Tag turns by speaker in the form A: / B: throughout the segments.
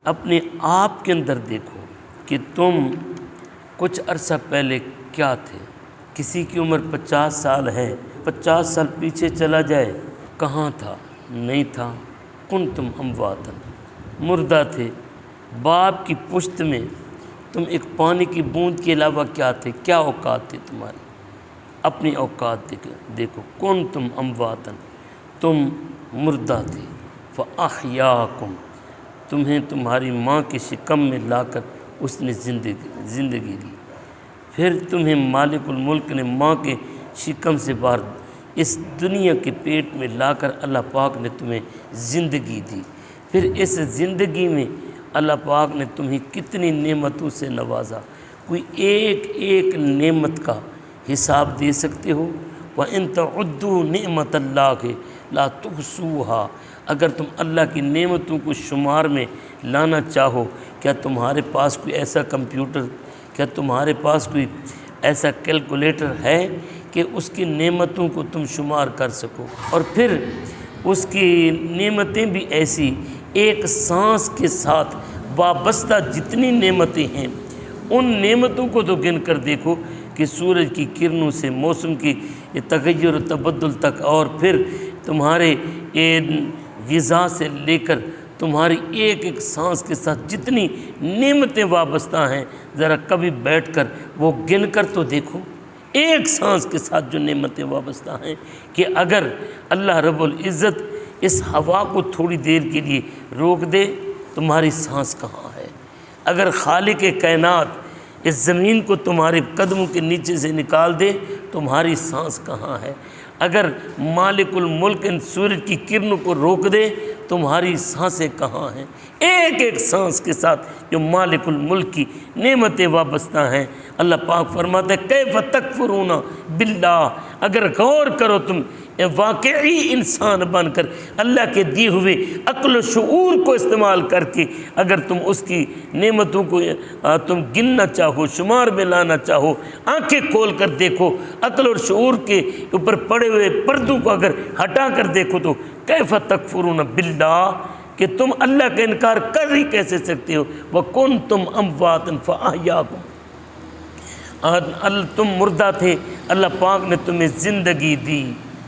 A: اپنے آپ کے اندر دیکھو کہ تم کچھ عرصہ پہلے کیا تھے۔ کسی کی عمر 50 سال ہے، 50 سال پیچھے چلا جائے کہاں تھا؟ نہیں تھا۔ کنتم امواتا، مردہ تھے۔ باپ کی پشت میں تم ایک پانی کی بوند کے علاوہ کیا تھے؟ کیا اوقات تھے تمہارے؟ اپنی اوقات دیکھو۔ کنتم امواتا، تم مردہ تھے۔ فاحیاکم، تمہیں تمہاری ماں کے شکم میں لا کر اس نے زندگی دی۔ پھر تمہیں مالک الملک نے ماں کے شکم سے باہر اس دنیا کے پیٹ میں لا کر اللہ پاک نے تمہیں زندگی دی۔ پھر اس زندگی میں اللہ پاک نے تمہیں کتنی نعمتوں سے نوازا، کوئی ایک ایک نعمت کا حساب دے سکتے ہو؟ وَإِن تَعُدُّوا نِعْمَةَ اللَّهِ لَا تُحْصُوهَا، اگر تم اللہ کی نعمتوں کو شمار میں لانا چاہو، کیا تمہارے پاس کوئی ایسا کمپیوٹر، کیا تمہارے پاس کوئی ایسا کیلکولیٹر ہے کہ اس کی نعمتوں کو تم شمار کر سکو؟ اور پھر اس کی نعمتیں بھی ایسی، ایک سانس کے ساتھ وابستہ جتنی نعمتیں ہیں ان نعمتوں کو تو گن کر دیکھو کہ سورج کی کرنوں سے موسم کی تغیر و تبدل تک، اور پھر تمہارے غذا سے لے کر تمہاری ایک ایک سانس کے ساتھ جتنی نعمتیں وابستہ ہیں، ذرا کبھی بیٹھ کر وہ گن کر تو دیکھو، ایک سانس کے ساتھ جو نعمتیں وابستہ ہیں، کہ اگر اللہ رب العزت اس ہوا کو تھوڑی دیر کے لیے روک دے تمہاری سانس کہاں ہے؟ اگر خالق کائنات اس زمین کو تمہارے قدموں کے نیچے سے نکال دے تمہاری سانس کہاں ہے؟ اگر مالک الملک ان سورج کی کرنوں کو روک دے تمہاری سانسیں کہاں ہیں؟ ایک ایک سانس کے ساتھ جو مالک الملک کی نعمتیں وابستہ ہیں۔ اللہ پاک فرماتا ہے کیف تکفرون باللہ، اگر غور کرو تم واقعی انسان بن کر اللہ کے دیے ہوئے عقل و شعور کو استعمال کر کے اگر تم اس کی نعمتوں کو تم گننا چاہو، شمار میں لانا چاہو، آنکھیں کھول کر دیکھو، عقل اور شعور کے اوپر پڑے ہوئے پردوں کو اگر ہٹا کر دیکھو تو کیف تکفرون باللہ، کہ تم اللہ کا انکار کر ہی کیسے سکتے ہو؟ وَكُنْتُمْ أَمْوَاتًا فَأَحْيَاكُمْ، تم مردہ تھے، اللہ پاک نے تمہیں زندگی دی،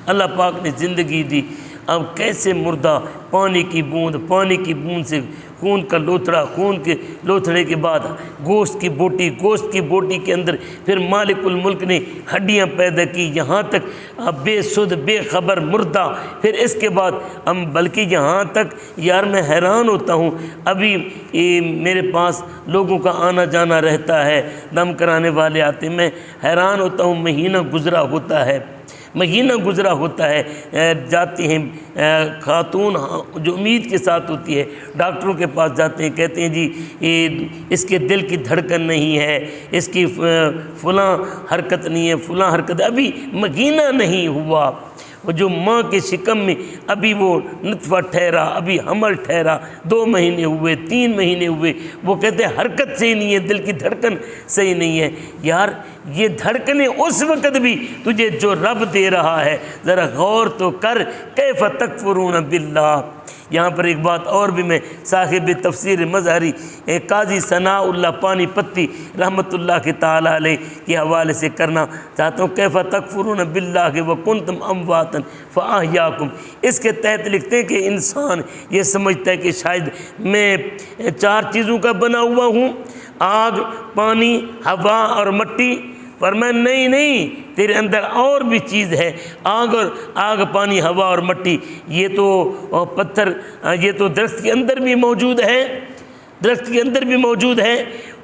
A: اللہ پاک نے زندگی دی۔ اب کیسے مردہ؟ پانی کی بوند سے خون کا لوتھڑا، خون کے لوتھڑے کے بعد گوشت کی بوٹی کے اندر پھر مالک الملک نے ہڈیاں پیدا کی، یہاں تک بے سدھ بے خبر مردہ۔ پھر اس کے بعد بلکہ یہاں تک یار میں حیران ہوتا ہوں، ابھی میرے پاس لوگوں کا آنا جانا رہتا ہے، دم کرانے والے آتے ہیں، میں حیران ہوتا ہوں، مہینہ گزرا ہوتا ہے، جاتے ہیں خاتون جو امید کے ساتھ ہوتی ہے، ڈاکٹروں کے پاس جاتے ہیں، کہتے ہیں جی اس کے دل کی دھڑکن نہیں ہے، اس کی فلاں حرکت نہیں ہے، فلاں حرکت، ابھی مہینہ نہیں ہوا، وہ جو ماں کے شکم میں ابھی وہ نطفہ ٹھہرا، ابھی حمل ٹھہرا، 2 مہینے ہوئے، 3 مہینے ہوئے، وہ کہتے ہیں حرکت صحیح نہیں ہے، دل کی دھڑکن صحیح نہیں ہے۔ یار یہ دھڑکنیں اس وقت بھی تجھے جو رب دے رہا ہے، ذرا غور تو کر، کیف تکفرون باللہ۔ یہاں پر ایک بات اور بھی میں صاحب تفسیر مظہری قاضی ثناء اللہ پانی پتی رحمۃ اللہ کے تعالی علیہ کے حوالے سے کرنا چاہتا ہوں، کیف تکفرون باللہ وکنتم امواتا فاحیاکم۔ اس کے تحت لکھتے ہیں کہ انسان یہ سمجھتا ہے کہ شاید میں 4 چیزوں کا بنا ہوا ہوں، آگ، پانی، ہوا اور مٹی، فرمایا نہیں، تیرے اندر اور بھی چیز ہے، آگ، پانی، ہوا اور مٹی، یہ تو پتھر، یہ تو درخت کے اندر بھی موجود ہے،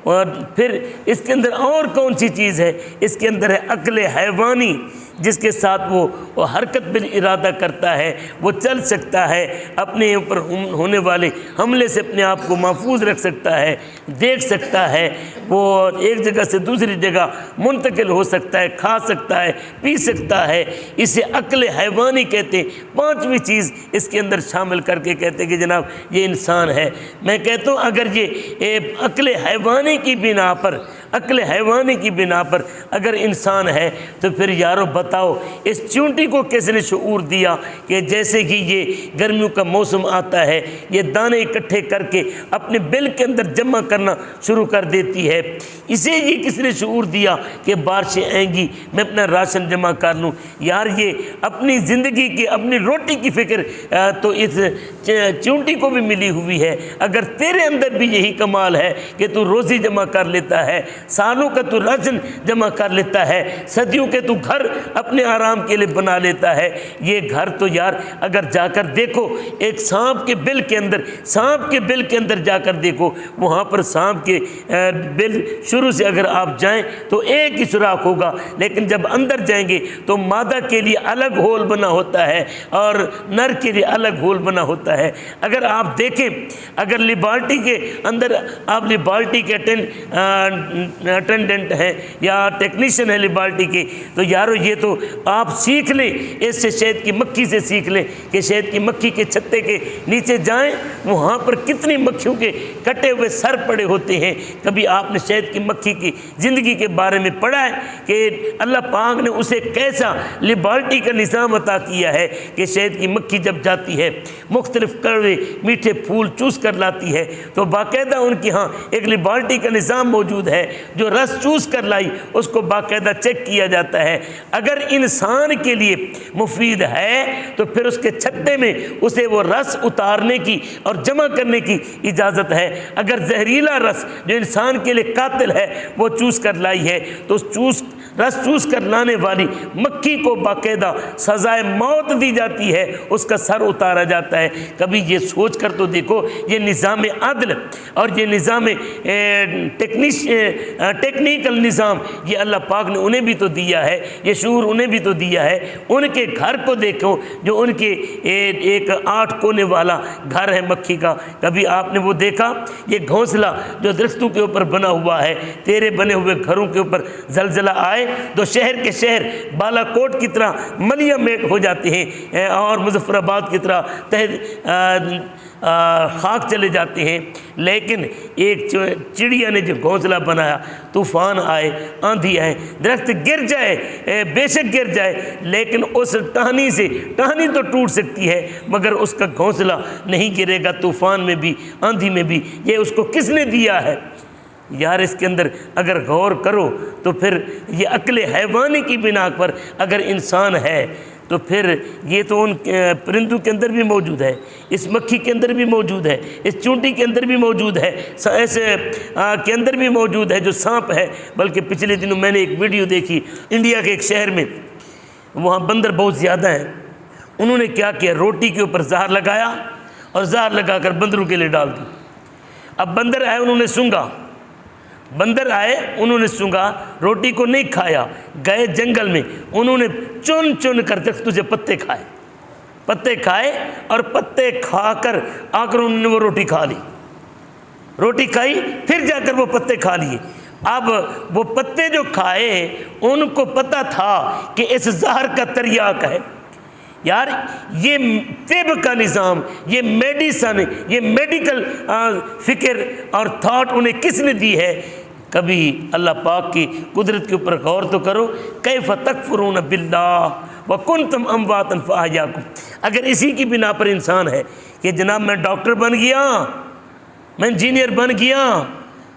A: اور پھر اس کے اندر اور کون سی چیز ہے؟ اس کے اندر ہے عقل حیوانی، جس کے ساتھ وہ حرکت بالارادہ کرتا ہے، وہ چل سکتا ہے، اپنے اوپر ہونے والے حملے سے اپنے آپ کو محفوظ رکھ سکتا ہے، دیکھ سکتا ہے، وہ ایک جگہ سے دوسری جگہ منتقل ہو سکتا ہے، کھا سکتا ہے، پی سکتا ہے، اسے عقل حیوانی کہتے ہیں۔ 5ویں چیز اس کے اندر شامل کر کے کہتے ہیں کہ جناب یہ انسان ہے۔ میں کہتا ہوں اگر یہ عقل حیوانی کی بنا پر عقل حیوانی کی بنا پر اگر انسان ہے تو پھر یارو بتاؤ اس چونٹی کو کس نے شعور دیا کہ جیسے کہ یہ گرمیوں کا موسم آتا ہے یہ دانے اکٹھے کر کے اپنے بل کے اندر جمع کرنا شروع کر دیتی ہے، اسے یہ کس نے شعور دیا کہ بارشیں آئیں گی میں اپنا راشن جمع کر لوں؟ یار یہ اپنی زندگی کی اپنی روٹی کی فکر تو اس چونٹی کو بھی ملی ہوئی ہے۔ اگر تیرے اندر بھی یہی کمال ہے کہ تو روزی جمع کر لیتا ہے، سالوں کا تو راشن جمع کر لیتا ہے، صدیوں کے تو گھر اپنے آرام کے لیے بنا لیتا ہے، یہ گھر تو یار اگر جا کر دیکھو ایک سانپ کے بل کے اندر جا کر دیکھو، وہاں پر سانپ کے بل شروع سے اگر آپ جائیں تو ایک ہی سوراخ ہوگا، لیکن جب اندر جائیں گے تو مادہ کے لیے الگ ہول بنا ہوتا ہے اور نر کے لیے الگ ہول بنا ہوتا ہے۔ اگر آپ دیکھیں اگر لیبارٹی کے اندر آپ لیبارٹی کے اٹینڈنٹ ہیں یا ٹیکنیشین ہیں لیبارٹی کے، تو یارو یہ تو آپ سیکھ لیں، اس سے شہد کی مکھی سے سیکھ لیں کہ شہد کی مکھی کے چھتے کے نیچے جائیں، وہاں پر کتنی مکھیوں کے کٹے ہوئے سر پڑے ہوتے ہیں۔ کبھی آپ نے شہد کی مکھی کی زندگی کے بارے میں پڑھا ہے کہ اللہ پاک نے اسے کیسا لیبارٹی کا نظام عطا کیا ہے کہ شہد کی مکھی جب جاتی ہے مختلف کڑوے میٹھے پھول چوس کر لاتی ہے، تو باقاعدہ ان کے ہاں ایک لیبارٹی کا نظام موجود ہے، جو رس چوس کر لائی اس کو باقاعدہ چیک کیا جاتا ہے۔ اگر انسان کے لیے مفید ہے تو پھر اس کے چھتے میں اسے وہ رس اتارنے کی اور جمع کرنے کی اجازت ہے۔ اگر زہریلا رس جو انسان کے لیے قاتل ہے وہ چوس کر لائی ہے تو اس رس چوس کر لانے والی مکھی کو باقاعدہ سزائے موت دی جاتی ہے، اس کا سر اتارا جاتا ہے۔ کبھی یہ سوچ کر تو دیکھو یہ نظام عدل اور یہ نظام ٹیکنیکل نظام یہ اللہ پاک نے انہیں بھی تو دیا ہے، یہ شعور انہیں بھی تو دیا ہے۔ ان کے گھر کو دیکھو جو ان کے ایک 8 کونے والا گھر ہے مکھی کا، کبھی آپ نے وہ دیکھا؟ یہ گھونسلہ جو درختوں کے اوپر بنا ہوا ہے، تیرے بنے ہوئے گھروں کے اوپر زلزلہ آئے تو شہر کے شہر بالا کوٹ کی طرح ملیہ میٹ ہو جاتے ہیں اور مظفر آباد کی طرح خاک چلے جاتے ہیں، لیکن ایک چڑیا نے جو گھونسلہ بنایا، طوفان آئے، آندھی آئے، درخت گر جائے، بے شک گر جائے، لیکن اس ٹہنی تو ٹوٹ سکتی ہے مگر اس کا گھونسلہ نہیں گرے گا طوفان میں بھی آندھی میں بھی۔ یہ اس کو کس نے دیا ہے؟ یار اس کے اندر اگر غور کرو تو پھر یہ عقل حیوانی کی بنا پر اگر انسان ہے تو پھر یہ تو ان پرندوں کے اندر بھی موجود ہے، اس مکھی کے اندر بھی موجود ہے، اس چونٹی کے اندر بھی موجود ہے، ایسے کے اندر بھی موجود ہے جو سانپ ہے۔ بلکہ پچھلے دنوں میں نے ایک ویڈیو دیکھی انڈیا کے ایک شہر میں، وہاں بندر بہت زیادہ ہیں، انہوں نے کیا کیا، روٹی کے اوپر زہر لگایا اور زہر لگا کر بندروں کے لیے ڈال دی۔ اب بندر آئے انہوں نے سونگا، روٹی کو نہیں کھایا، گئے جنگل میں، انہوں نے چن کر درختوں سے پتے کھائے اور پتے کھا کر آ کر انہوں نے وہ روٹی کھائی، پھر جا کر وہ پتے کھا لیے۔ اب وہ پتے جو کھائے ان کو پتہ تھا کہ اس زہر کا تریاق ہے۔ یار یہ طب کا نظام، یہ میڈیسن، یہ میڈیکل فکر اور تھاٹ انہیں کس نے دی ہے؟ کبھی اللہ پاک کی قدرت کے اوپر غور تو کرو، کیف تکفرون باللہ وکنتم امواتا فاحیاکم۔ اگر اسی کی بنا پر انسان ہے کہ جناب میں ڈاکٹر بن گیا، میں انجینئر بن گیا،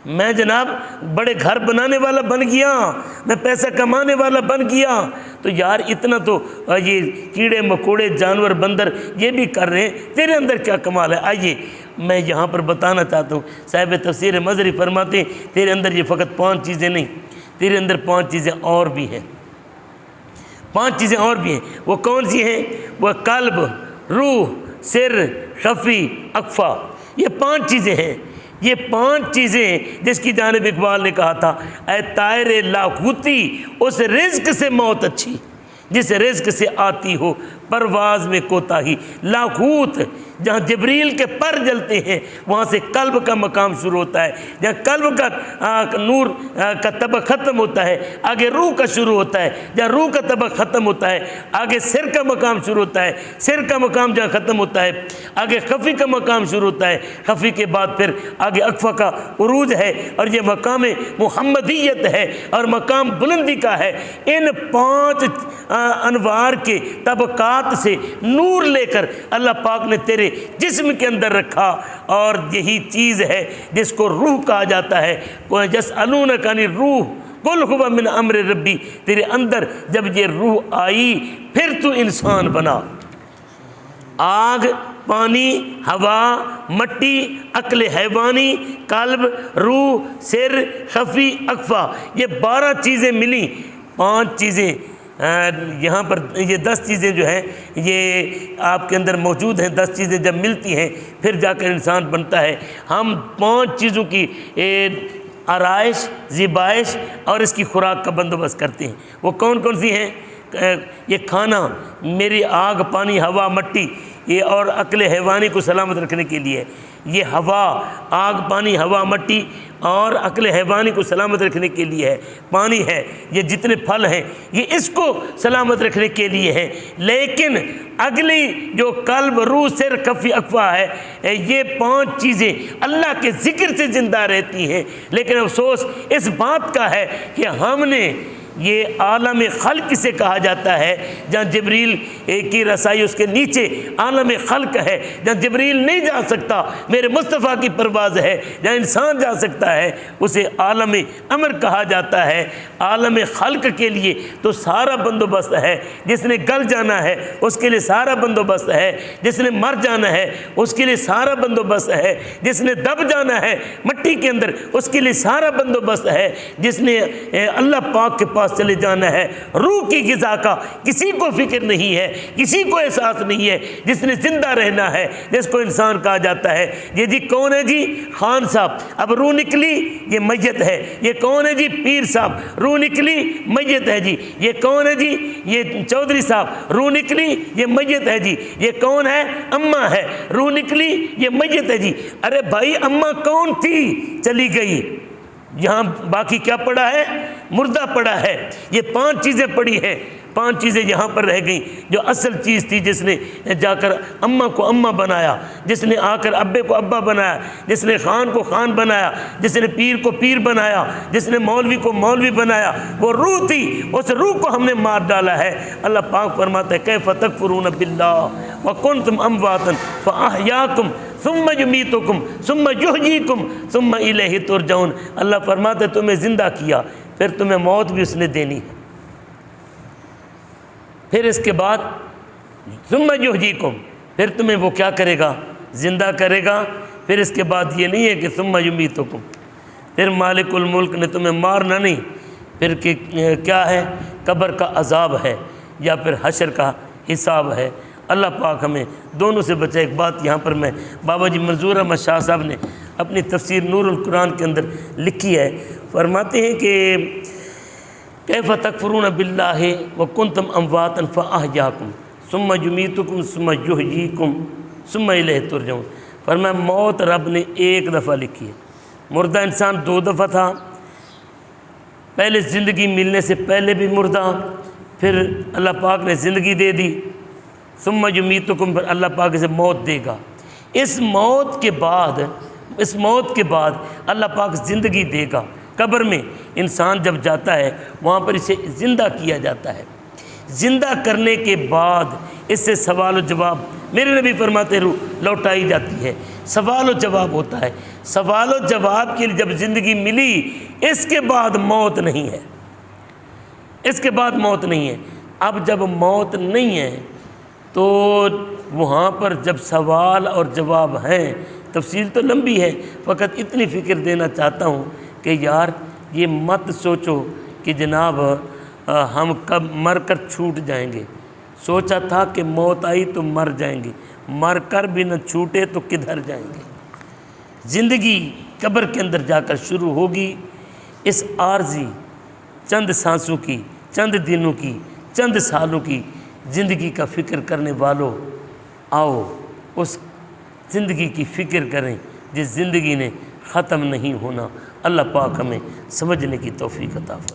A: میں جناب بڑے گھر بنانے والا بن گیا، میں پیسہ کمانے والا بن گیا، تو یار اتنا تو یہ کیڑے مکوڑے جانور بندر یہ بھی کر رہے ہیں، تیرے اندر کیا کمال ہے؟ آئیے میں یہاں پر بتانا چاہتا ہوں، صاحب تفسیر مظہری فرماتے ہیں تیرے اندر یہ فقط 5 چیزیں نہیں، تیرے اندر 5 چیزیں اور بھی ہیں، 5 چیزیں اور بھی ہیں۔ وہ کون سی ہیں؟ وہ قلب، روح، سر، خفی، اخفا، یہ 5 چیزیں ہیں۔ یہ 5 چیزیں جس کی جانب اقبال نے کہا تھا، اے طائر لاہوتی اس رزق سے موت اچھی جس رزق سے آتی ہو پرواز میں کوتاہی۔ لاہوت جہاں جبریل کے پر جلتے ہیں وہاں سے قلب کا مقام شروع ہوتا ہے، جہاں قلب کا نور کا طبق ختم ہوتا ہے آگے روح کا شروع ہوتا ہے، جہاں روح کا طبق ختم ہوتا ہے آگے سر کا مقام شروع ہوتا ہے، سر کا مقام جہاں ختم ہوتا ہے آگے خفی کا مقام شروع ہوتا ہے، خفی کے بعد پھر آگے اکفا کا عروج ہے، اور یہ مقام محمدیت ہے اور مقام بلندی کا ہے۔ ان 5 انوار کے طبقات سے نور لے کر اللہ پاک نے تیرے جسم کے اندر رکھا، اور یہی چیز ہے جس کو روح کہا جاتا ہے۔ یسألونک عن الروح قل هو من امر ربی، تیرے اندر جب یہ روح آئی پھر تو انسان بنا۔ آگ، پانی، ہوا، مٹی، عقل حیوانی، قلب، روح، سر، خفی، اکفا، یہ 12 چیزیں ملیں، 5 چیزیں یہاں پر، یہ 10 چیزیں جو ہیں یہ آپ کے اندر موجود ہیں۔ 10 چیزیں جب ملتی ہیں پھر جا کر انسان بنتا ہے۔ ہم 5 چیزوں کی آرائش، زیبائش اور اس کی خوراک کا بندوبست کرتے ہیں۔ وہ کون کون سی ہیں؟ یہ کھانا میری آگ، پانی، ہوا، مٹی، یہ اور عقل حیوانی کو سلامت رکھنے کے لیے، یہ ہوا، آگ، پانی، ہوا، مٹی اور عقل حیوانی کو سلامت رکھنے کے لیے ہے۔ پانی ہے، یہ جتنے پھل ہیں یہ اس کو سلامت رکھنے کے لیے ہیں۔ لیکن اگلی جو قلب، روح، سر، خفی، اکفا ہے، یہ 5 چیزیں اللہ کے ذکر سے زندہ رہتی ہیں۔ لیکن افسوس اس بات کا ہے کہ ہم نے یہ عالم خلق سے کہا جاتا ہے، جہاں جبریل کی رسائی اس کے نیچے عالم خلق ہے، جہاں جبریل نہیں جا سکتا، میرے مصطفیٰ کی پرواز ہے، جہاں انسان جا سکتا ہے اسے عالم امر کہا جاتا ہے۔ عالم خلق کے لیے تو سارا بندوبست ہے، جس نے گل جانا ہے اس کے لیے سارا بندوبست ہے، جس نے مر جانا ہے اس کے لیے سارا بندوبست ہے، جس نے دب جانا ہے مٹی کے اندر اس کے لیے سارا بندوبست ہے، جس نے اللہ پاک کے پاس چلے جانا ہے۔ روح کی غذا کا کسی کو فکر نہیں ہے، کسی کو احساس نہیں ہے، جس نے زندہ رہنا ہے، جس کو انسان کہا جاتا ہے۔ یہ جی کون ہے؟ جی خان صاحب، اب روح نکلی، یہ میت ہے۔ یہ کون ہے؟ جی پیر صاحب، روح نکلی، میت ہے جی۔ یہ کون ہے؟ جی یہ چودھری صاحب، روح نکلی، یہ میت ہے جی۔ یہ کون ہے؟ اماں ہے، روح نکلی، یہ میت ہے جی۔ ارے بھائی اماں کون تھی؟ چلی گئی، یہاں باقی کیا پڑا ہے؟ مردہ پڑا ہے۔ یہ 5 چیزیں پڑی ہیں، 5 چیزیں یہاں پر رہ گئیں۔ جو اصل چیز تھی، جس نے جا کر اماں کو اماں بنایا، جس نے آ کر ابے کو ابا بنایا، جس نے خان کو خان بنایا، جس نے پیر کو پیر بنایا، جس نے مولوی کو مولوی بنایا، وہ روح تھی۔ اس روح کو ہم نے مار ڈالا ہے۔ اللہ پاک فرماتا ہے کیف تکفرون باللہ وکنتم امواتا فاحیاکم ثم یمیتکم ثم یحییکم ثم الیہ ترجعون۔ اللہ فرماتا ہے تمہیں زندہ کیا، پھر تمہیں موت بھی اس نے دینی ہے، پھر اس کے بعد ثم یحییکم، پھر تمہیں وہ کیا کرے گا؟ زندہ کرے گا۔ پھر اس کے بعد یہ نہیں ہے کہ ثم یمیتکم، پھر مالک الملک نے تمہیں مارنا نہیں، پھر کیا ہے؟ قبر کا عذاب ہے یا پھر حشر کا حساب ہے۔ اللہ پاک ہمیں دونوں سے بچائے۔ ایک بات یہاں پر میں بابا جی منظور احمد شاہ صاحب نے اپنی تفسیر نور القرآن کے اندر لکھی ہے، فرماتے ہیں کہ کیف تکفرون باللہ وکنتم امواتا فاحیاکم ثم یمیتکم ثم یحییکم ثم الیہ ترجعون۔ فرمایا موت رب نے 1 دفعہ لکھی ہے، مردہ انسان 2 دفعہ تھا، پہلے زندگی ملنے سے پہلے بھی مردہ، پھر اللہ پاک نے زندگی دے دی، ثم یمیتکم، پھر اللہ پاک اسے موت دے گا۔ اس موت کے بعد اللہ پاک زندگی دے گا۔ قبر میں انسان جب جاتا ہے وہاں پر اسے زندہ کیا جاتا ہے۔ زندہ کرنے کے بعد اس سے سوال و جواب، میرے نبی فرماتے روح لوٹائی جاتی ہے، سوال و جواب ہوتا ہے۔ سوال و جواب کے لیے جب زندگی ملی، اس کے بعد موت نہیں ہے، اس کے بعد موت نہیں ہے۔ اب جب موت نہیں ہے تو وہاں پر جب سوال اور جواب ہیں، تفصیل تو لمبی ہے، فقط اتنی فکر دینا چاہتا ہوں کہ یار یہ مت سوچو کہ جناب ہم کب مر کر چھوٹ جائیں گے۔ سوچا تھا کہ موت آئی تو مر جائیں گے، مر کر بھی نہ چھوٹے تو کدھر جائیں گے۔ زندگی قبر کے اندر جا کر شروع ہوگی۔ اس عارضی چند سانسوں کی، چند دنوں کی، چند سالوں کی زندگی کا فکر کرنے والوں، آؤ اس زندگی کی فکر کریں جس زندگی نے ختم نہیں ہونا۔ اللہ پاک ہمیں سمجھنے کی توفیق عطا فرمائے۔